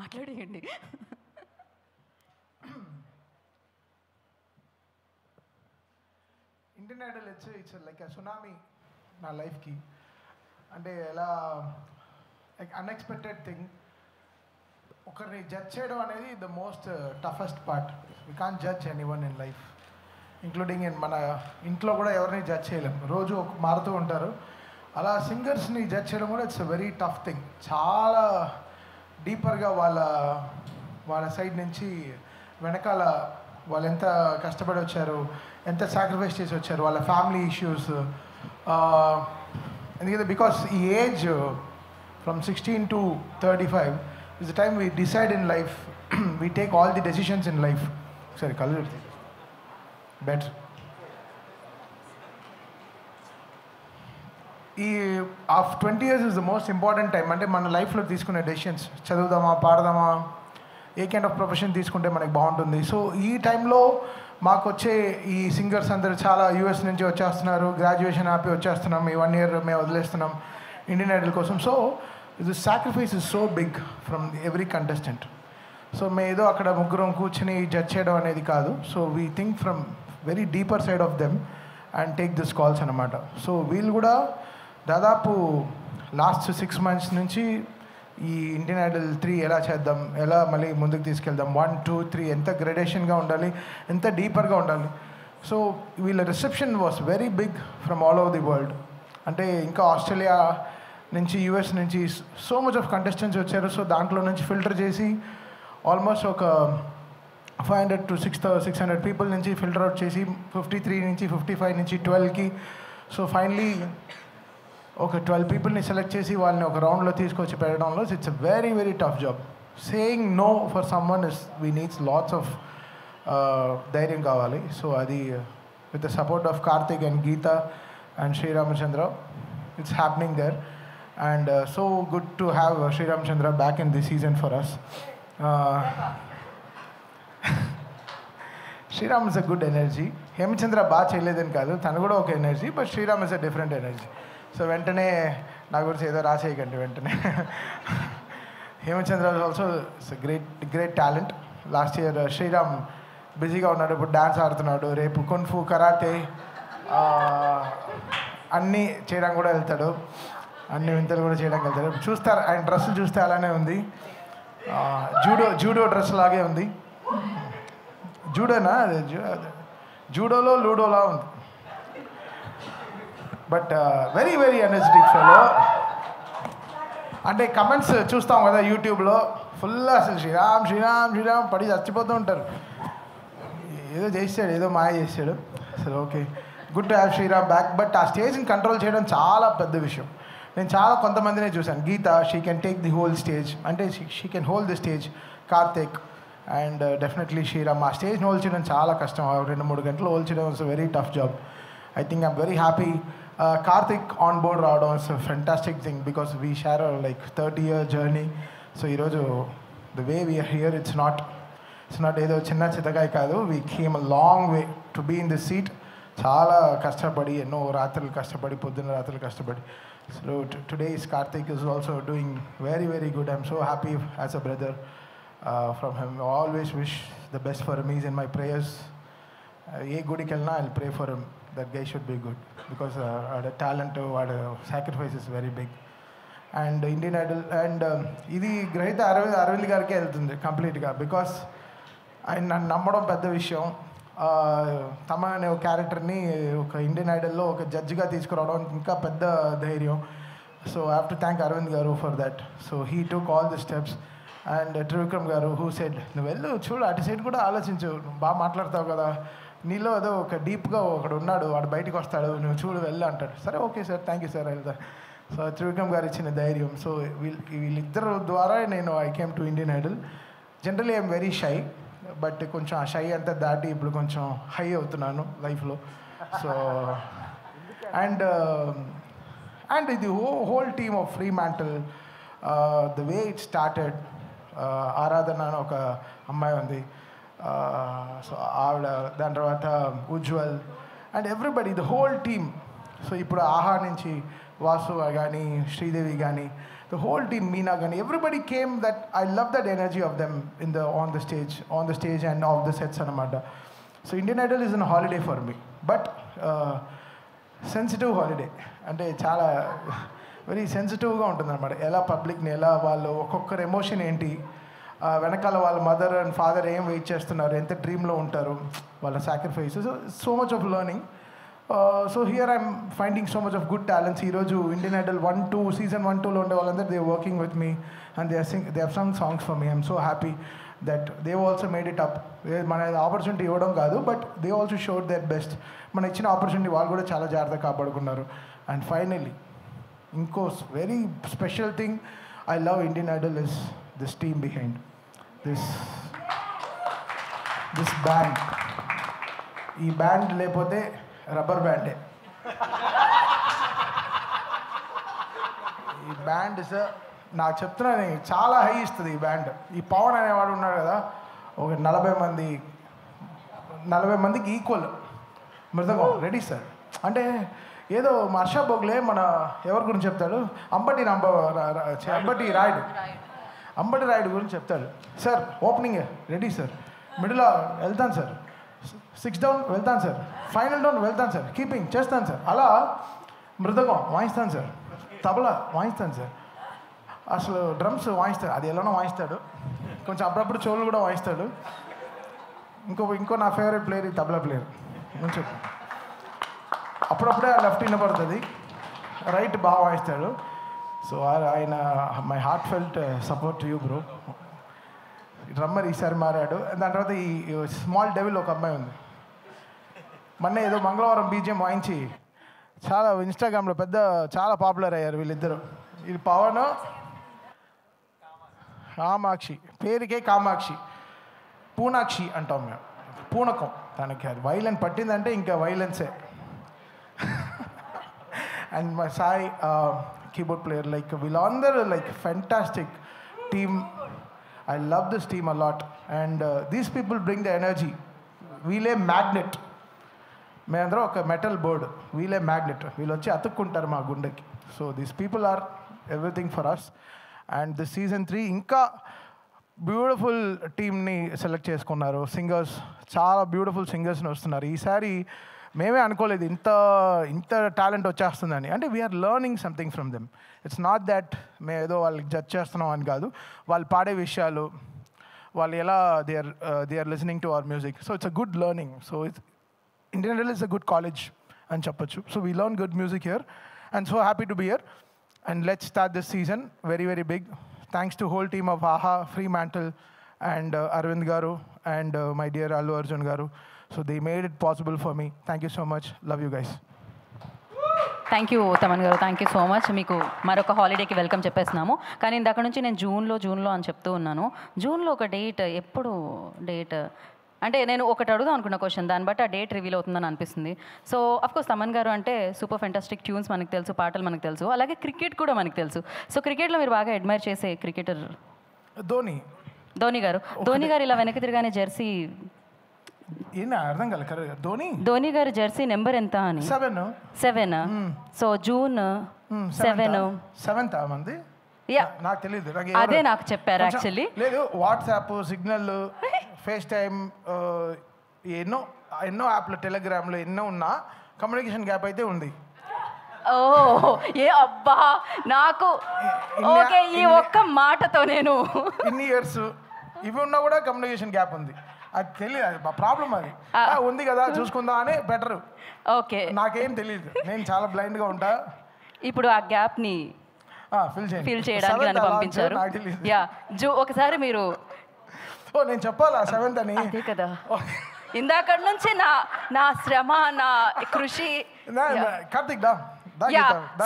మాట్లాడేయండి. Indian Idol it's like a tsunami నా లైఫ్కి. అంటే ఎలా లైక్ అన్ఎక్స్పెక్టెడ్ థింగ్. ఒకరిని జడ్జ్ చేయడం అనేది the most toughest part. We can't judge anyone in life, including in మన ఇంట్లో కూడా ఎవరిని జడ్జ్ చేయలేం. రోజు మారుతూ ఉంటారు. అలా సింగర్స్ని జడ్జ్ చేయడం కూడా it's a very tough thing. చాలా డీపర్గా వాళ్ళ సైడ్ నుంచి వెనకాల వాళ్ళు ఎంత కష్టపడి వచ్చారు, ఎంత సాక్రిఫైస్ చేసి వచ్చారు, వాళ్ళ ఫ్యామిలీ ఇష్యూస్. ఎందుకంటే బికాస్ ఈ age from 16 to 35 is the time we decide in life, we take all the decisions in life. Sorry, కళ్ళు బెటర్. ఈ 20 years is the most important time. అంటే మన లైఫ్లో తీసుకునే డెసిషన్స్, చదువుదామా, పాడదామా, ఏ కైండ్ ఆఫ్ ప్రొఫెషన్ తీసుకుంటే మనకి బాగుంటుంది. సో ఈ టైంలో మాకు వచ్చే ఈ సింగర్స్ అందరూ చాలా యూఎస్ నుంచి వచ్చేస్తున్నారు. గ్రాడ్యుయేషన్ ఆపి వచ్చేస్తున్నాం, ఈ 1 year మేము వదిలేస్తున్నాం ఇండియన్ ఐడల్ కోసం. So the sacrifice is so big from every contestant. So మేము ఏదో అక్కడ ముగ్గురం కూర్చొని జడ్జ్ చేయడం అనేది కాదు. So we think from very deeper side of them and take this calls అనమాట. సో వీళ్ళు కూడా దాదాపు లాస్ట్ 6 months నుంచి ఈ ఇండియన్ ఐడల్ 3 ఎలా చేద్దాం, ఎలా మళ్ళీ ముందుకు తీసుకెళ్దాం, 1, 2, 3 ఎంత గ్రేడేషన్గా ఉండాలి, ఎంత డీపర్గా ఉండాలి. సో వీళ్ళ reception was very big from all over the world. అంటే ఇంకా ఆస్ట్రేలియా నుంచి, యూఎస్ నుంచి సో మచ్ ఆఫ్ కంటెస్టెంట్స్ వచ్చారు. సో దాంట్లో నుంచి ఫిల్టర్ చేసి ఆల్మోస్ట్ ఒక 500 to 600 పీపుల్ నుంచి ఫిల్టర్ అవుట్ చేసి 53 నుంచి 55 నుంచి 12కి. సో ఫైనలీ ఒక 12 పీపుల్ని సెలెక్ట్ చేసి వాళ్ళని ఒక రౌండ్లో తీసుకొచ్చి పెట్టడంలో it's a very very tough job. Saying no for someone is we needs lots of ధైర్యం కావాలి. సో అది with the support of Karthik and Geetha and Sriramachandra it's happening there. And so good to have Sriramachandra back in this season for us. Sriram is a good energy. Hemachandra బాగా చేయలేదని కాదు, తను కూడా ఒక energy, but Sriram is a different energy. So వెంటనే నా గురించి ఏదో రాసేయకండి వెంటనే. Hemachandra also it's great talent. Last year Sriram బిజీగా ఉన్నాడు, ఇప్పుడు డ్యాన్స్ ఆడుతున్నాడు, రేపు కున్ఫు, కరాటే అన్నీ చేయడానికి కూడా వెళ్తాడు, అన్ని వింతలు కూడా చేయడానికి వెళ్తాడు. చూస్తారు ఆయన డ్రెస్సులు చూస్తే అలానే ఉంది, జూడో డ్రెస్ లాగే ఉంది. జూడోనా, జూడోలో లూడోలా ఉంది. But very very energetic fellow. అంటే కమెంట్స్ చూస్తాం కదా యూట్యూబ్లో, ఫుల్ అసలు శ్రీరామ్ శ్రీరామ్ శ్రీరామ్ పడి చచ్చిపోతూ ఉంటారు. ఏదో చేసాడు, ఏదో మాయ చేసాడు. అసలు okay, good to have Sriram back. But ఆ స్టేజ్ని కంట్రోల్ చేయడం చాలా పెద్ద విషయం. నేను చాలా కొంతమందినే చూశాను. Geetha, she can take the whole stage, అంటే she can hold the stage. Karthik and definitely Sriram ఆ స్టేజ్ని హోల్డ్ చేయడం చాలా కష్టం. 2-3 గంటలు హోల్డ్ చేయడం it's very tough job. I think I'm very happy Karthik on board రావడం it's fantastic thing because we share like 30-year journey. So ఈరోజు the way we're here it's not ఏదో చిన్న చితకాయ కాదు. We came a long way to be in this seat. చాలా కష్టపడి, ఎన్నో రాత్రులు కష్టపడి, పొద్దున్న రాత్రులు కష్టపడి. So today is Karthik is also doing very very good. I'm so happy as a brother from him. I always wish the best for him. He's in my prayers. ఏ గుడికి వెళ్ళినా I'll pray for him. That guy should be good because the talent, sacrifice is very big. And Indian Idol and ఇది గ్రహీత అరవింద్ గారికే వెళ్తుంది కంప్లీట్గా. Because ఆయన నన్ను నమ్మడం పెద్ద విషయం. తమ అనే ఒక క్యారెక్టర్ని ఒక ఇండియన్ ఐడల్లో ఒక జడ్జిగా తీసుకురావడం ఇంకా పెద్ద ధైర్యం. So I have to thank Aravind garu for that. So he took all the steps. And Trivikram garu who said, నువ్వు వెళ్ళు, చూడు, అటు సైడ్ కూడా ఆలోచించు, నువ్వు బాగా మాట్లాడతావు కదా, నీలో ఏదో ఒక డీప్గా ఒకడు ఉన్నాడు, వాడు బయటకు వస్తాడు, నువ్వు చూడు, వెళ్ళు అంటాడు. సరే okay sir, thank you sir, వెళ్తా. సో త్రివిక్రమ్ గారు ఇచ్చిన ధైర్యం. సో వీళ్ళిద్దరు ద్వారా నేను I came to Indian Idol. Generally I'm very shy, but కొంచెం ఆ షై అంతా దాటి ఇప్పుడు కొంచెం హై అవుతున్నాను లైఫ్లో. సో అండ్ ఇది whole team of Fremantle, the way it started. Aradhana అని ఒక అమ్మాయి ఉంది, సో ఆవిడ, దాని తర్వాత Ujwal and everybody, the whole team. So ఇప్పుడు ఆహా నుంచి వాసు కానీ, శ్రీదేవి కానీ, the whole team, Meena Gani, everybody came. That I love that energy of them on the stage and off the sets anamata. So Indian Idol is a holiday for me, but sensitive holiday. అంటే చాలా very సెన్సిటివ్గా ఉంటుంది అనమాట. ఎలా పబ్లిక్ని, ఎలా వాళ్ళు ఒక్కొక్కరు ఎమోషన్ ఏంటి, వెనకాల వాళ్ళ మదర్ అండ్ ఫాదర్ ఏం వెయిట్ చేస్తున్నారు, ఎంత డ్రీమ్లో ఉంటారు, వాళ్ళ sacrifice. So much of learning. So here I'm finding so much of good talents. ఈరోజు ఇండియన్ ఐడల్ 1-2 సీజన్ 1-2లో ఉండే వాళ్ళందరూ they working with me and they have some songs for me. I'm so happy that they also made it up. మన opportunity ఇవ్వడం కాదు, but they also showed there best. మన ఇచ్చిన opportunity వాళ్ళు కూడా చాలా జాగ్రత్తగా కాపాడుకున్నారు. అండ్ ఫైనలీ ఇంకో very special thing I love Indian idol is this team behind this band. ఈ బ్యాండ్ లేకపోతే రబ్బర్ బ్యాండే. ఈ బ్యాండ్ నాకు చెప్తున్నాను చాలా హై ఇస్తుంది ఈ బ్యాండ్. ఈ పవన్ అనేవాడు ఉన్నాడు కదా, ఒక 40 మందికి ఈక్వల్ మృదంగం రెడీ సార్. అంటే ఏదో హర్ష బొగ్లే మన ఎవరి గురించి చెప్తాడు, అంబటి రాయుడు గురించి చెప్తాడు. Sir opening ready sir, middle వెళ్తాను సార్, 6 డౌన్ వెళ్తాను సార్, ఫైనల్ డౌన్ వెళ్తాను సార్, కీపింగ్ చేస్తాను సార్. అలా మృదంగం వాయిస్తాను సార్, తబలా వాయిస్తాను సార్, అసలు డ్రమ్స్ వాయిస్తాడు. అది ఎలానో వాయిస్తాడు, కొంచెం అప్పుడప్పుడు చెవులు కూడా వాయిస్తాడు. ఇంకో నా ఫేవరెట్ ప్లేయర్ ఈ తబలా ప్లేయర్ నుంచి అప్పుడప్పుడే లెఫ్ట్ వినపడుతుంది, రైట్ బాగా వాయిస్తాడు. సో ఆయన my heart felt support to you bro. Drummer ఈసారి మారాడు. దాని తర్వాత ఈ స్మాల్ డెవిల్ ఒక అమ్మాయి ఉంది, మొన్న ఏదో మంగళవారం బీజిఎం వాయించి చాలా ఇన్స్టాగ్రామ్లో చాలా పాపులర్ అయ్యారు వీళ్ళిద్దరు. ఇది పవన్ కామాక్షి, పేరుకే కామాక్షి, పూనాక్షి అంటాం మేము, పూనకం తనకి. అది వైలెన్స్ పట్టిందంటే ఇంకా వైలెన్సే. And my Sai keyboard player, like వీళ్ళందరూ like fantastic team. I love this team a lot, and these people bring the energy. వీళ్ళే మ్యాగ్నెట్, మేమందరం ఒక మెటల్ బోర్డ్, వీళ్ళే మ్యాగ్నెట్. వీళ్ళు వచ్చి అతుక్కుంటారు మా గుండెకి. So these people are everything for us. And this season 3 ఇంకా బ్యూటిఫుల్ టీమ్ని సెలెక్ట్ చేసుకున్నారు. సింగర్స్, చాలా బ్యూటిఫుల్ సింగర్స్ని వస్తున్నారు. ఈసారి మేమే అనుకోలేదు ఇంత టాలెంట్ వచ్చేస్తుందని. అంటే we are learning something from them. It's not that మేము ఏదో వాళ్ళకి జడ్జ్ చేస్తున్నాం అని కాదు, వాళ్ళు పాడే విషయాలు, వాళ్ళు ఎలా they are listening to our music. So it's a good learning. So Indian idol is a good college అని చెప్పొచ్చు. So we learn good music here and so happy to be here. And let's start this season very very big. Thanks to whole team of Aha, Fremantle and Arvind garu and my dear Allu Arjun garu. So they made it possible for me. Thank you so much. Love you guys. Thank you Thaman గారు, thank you so much. మీకు మరొక హాలిడేకి welcome చెప్పేస్తున్నాము. కానీ ఇందాక నుంచి నేను జూన్లో అని చెప్తూ ఉన్నాను. జూన్లో ఒక డేట్, ఎప్పుడు డేట్ అంటే నేను ఒకటి అడుగుదాం అనుకున్న క్వశ్చన్, దాన్ని బట్టి ఆ డేట్ రివీల్ అవుతుందని అనిపిస్తుంది. సో అఫ్కోర్స్ తమన్ గారు అంటే సూపర్ ఫెంటాస్టిక్ ట్యూన్స్ మనకు తెలుసు, పాటలు మనకు తెలుసు, అలాగే క్రికెట్ కూడా మనకు తెలుసు. సో క్రికెట్లో మీరు బాగా అడ్మైర్ చేసే క్రికెటర్ ధోని గారు. ధోని గారు ఇలా వెనక్కి తిరగానే జెర్సీ అర్థం కాదు, ధోని గారు జెర్సీ నెంబర్ ఎంత అని? 7. సో జూన్ 7th మంది నాకు తెలియదు, అదే నాకు చెప్పారు యాక్చువల్లీ. లేదు, వాట్సాప్, సిగ్నల్, ఫేస్ టైమ్, ఎన్నో యాప్లు, టెలిగ్రామ్లో ఎన్నో ఉన్నా కమ్యూనికేషన్ గ్యాప్ అయితే ఉంది. ఓ ఏ అబ్బా, నాకు ఓకే, ఈ ఒక్క మాటతో నేను ఇన్ని ఇయర్స్ ఇవి ఉన్నా కూడా కమ్యూనికేషన్ గ్యాప్ ఉంది. అది తెలియదు, ప్రాబ్లం అది ఉంది కదా, చూసుకుందా అని బెటర్. ఓకే, నాకేం తెలియదు, నేను చాలా బ్లైండ్గా ఉంటా. ఇప్పుడు ఆ గ్యాప్ని ఫిల్ చేయడానికి నన్ను పంపించారు. యా, ఒకసారి మీరు నేను చెప్పాలా 7th అని? అదే కదా, ఇందాక నుంచి నా శ్రమ, నా కృషి. Karthik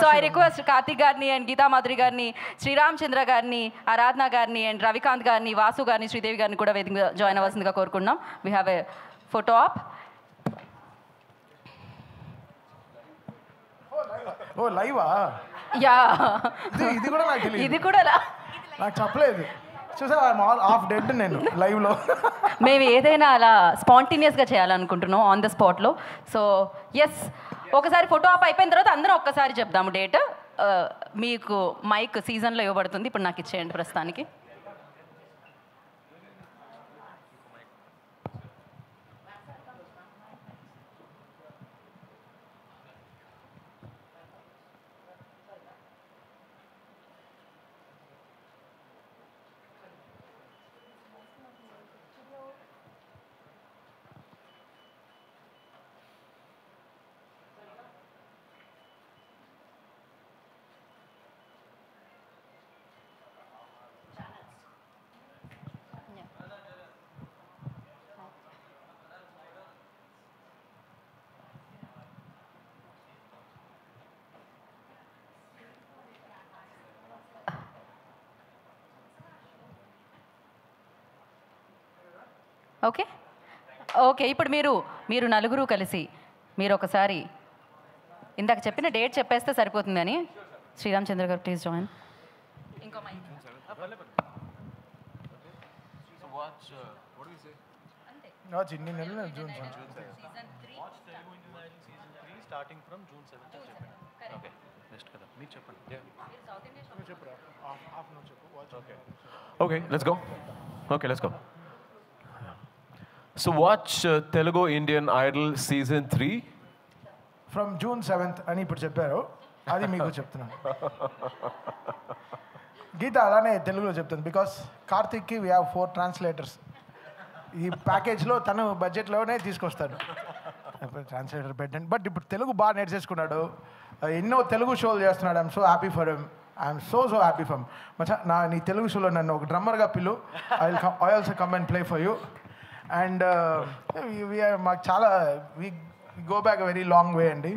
so I request Karthik గారిని అండ్ గీతా మాధురి గారిని, శ్రీరామ్ చంద్ర గారిని, ఆరాధన గారిని అండ్ రవికాంత్ గారిని, వాసు గారిని, శ్రీదేవి గారిని కూడా వేదిక జాయిన్ అవ్వాల్సిందిగా కోరుకున్నాం. We have a photo op. ఓ లైవా? యా, ఇది కూడా నాకు తెలియదు, ఇది కూడా నాకు చెప్పలేదు. చూసా, హాఫ్ డెడ్ నేను లైవ్లో. మేము ఏదైనా అలా స్పాంటేనియస్గా చేయాలనుకుంటున్నాం ఆన్ ద స్పాట్లో. సో ఎస్, ఒకసారి ఫోటో ఆప్ అయిపోయిన తర్వాత అందరం ఒక్కసారి చెప్దాము డేట్. మీకు మైక్ సీజన్లో ఇవ్వబడుతుంది. ఇప్పుడు నాకు ఇచ్చేయండి ప్రస్తుతానికి. ఓకే ఓకే, ఇప్పుడు మీరు నలుగురు కలిసి మీరు ఒకసారి ఇందాక చెప్పిన డేట్ చెప్పేస్తే సరిపోతుంది అని. శ్రీరామ్ చంద్ర గారు ప్లీజ్ జాయిన్. ఇంకో మైక్. చిన్ని నెల June starting from June 7. Okay next కదా మీరు చెప్పండి. Okay let's go. Okay let's go. So watch Telugu Indian Idol Season 3 from June 7th అని ఇప్పుడు చెప్పారు, అది మీకు చెప్తున్నాను. గీత అలానే తెలుగులో చెప్తుంది, బికాస్ కార్తిక్కి వీ హ్యావ్ 4 ట్రాన్స్లేటర్స్. ఈ ప్యాకేజ్లో తను బడ్జెట్లోనే తీసుకొస్తాడు ట్రాన్స్లేటర్ పెట్టండి. బట్ ఇప్పుడు తెలుగు బాగా నేర్చేసుకున్నాడు, ఎన్నో తెలుగు షోలు చేస్తున్నాడు. I'm so happy for him. I'm so happy for him. మచ్చా నీ తెలుగు షోలో నన్ను ఒక డ్రమ్మర్గా పిలు, I also come and play for you. And మాకు చాలా we go back very long way అండి.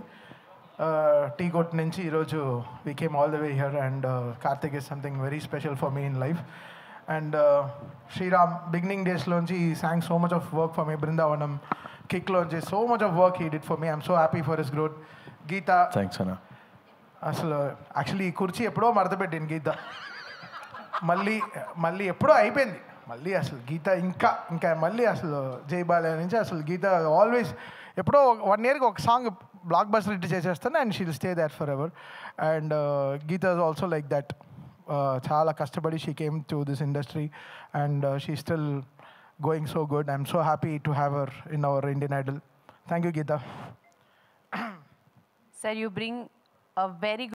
టీ కొట్ నుంచి ఈరోజు we came all the way here. And Karthik is something very special for me in life. And Sriram beginning డేస్లోంచి ఈ song so much of work for me. Brindavanam కిక్లోంచి so much of work he did for me. I'm so happy for his growth. Geetha thanks అన్న. అసలు actually ఈ కుర్చీ ఎప్పుడో మడతపెట్టింది గీత, మళ్ళీ ఎప్పుడో అయిపోయింది. మళ్ళీ అసలు గీత ఇంకా మళ్ళీ అసలు జై బాలయ్య నుంచి అసలు గీత ఆల్వేస్ ఎప్పుడో 1 yearకి ఒక సాంగ్ బ్లాక్ బస్టర్ హిట్ చేసేస్తాను and she will stay that forever. And Geetha is also like that. చాలా కష్టపడి she came to this industry and she still going so good. I'm so happy to have her in our Indian idol. Thank you Geetha. Sir, you bring a very good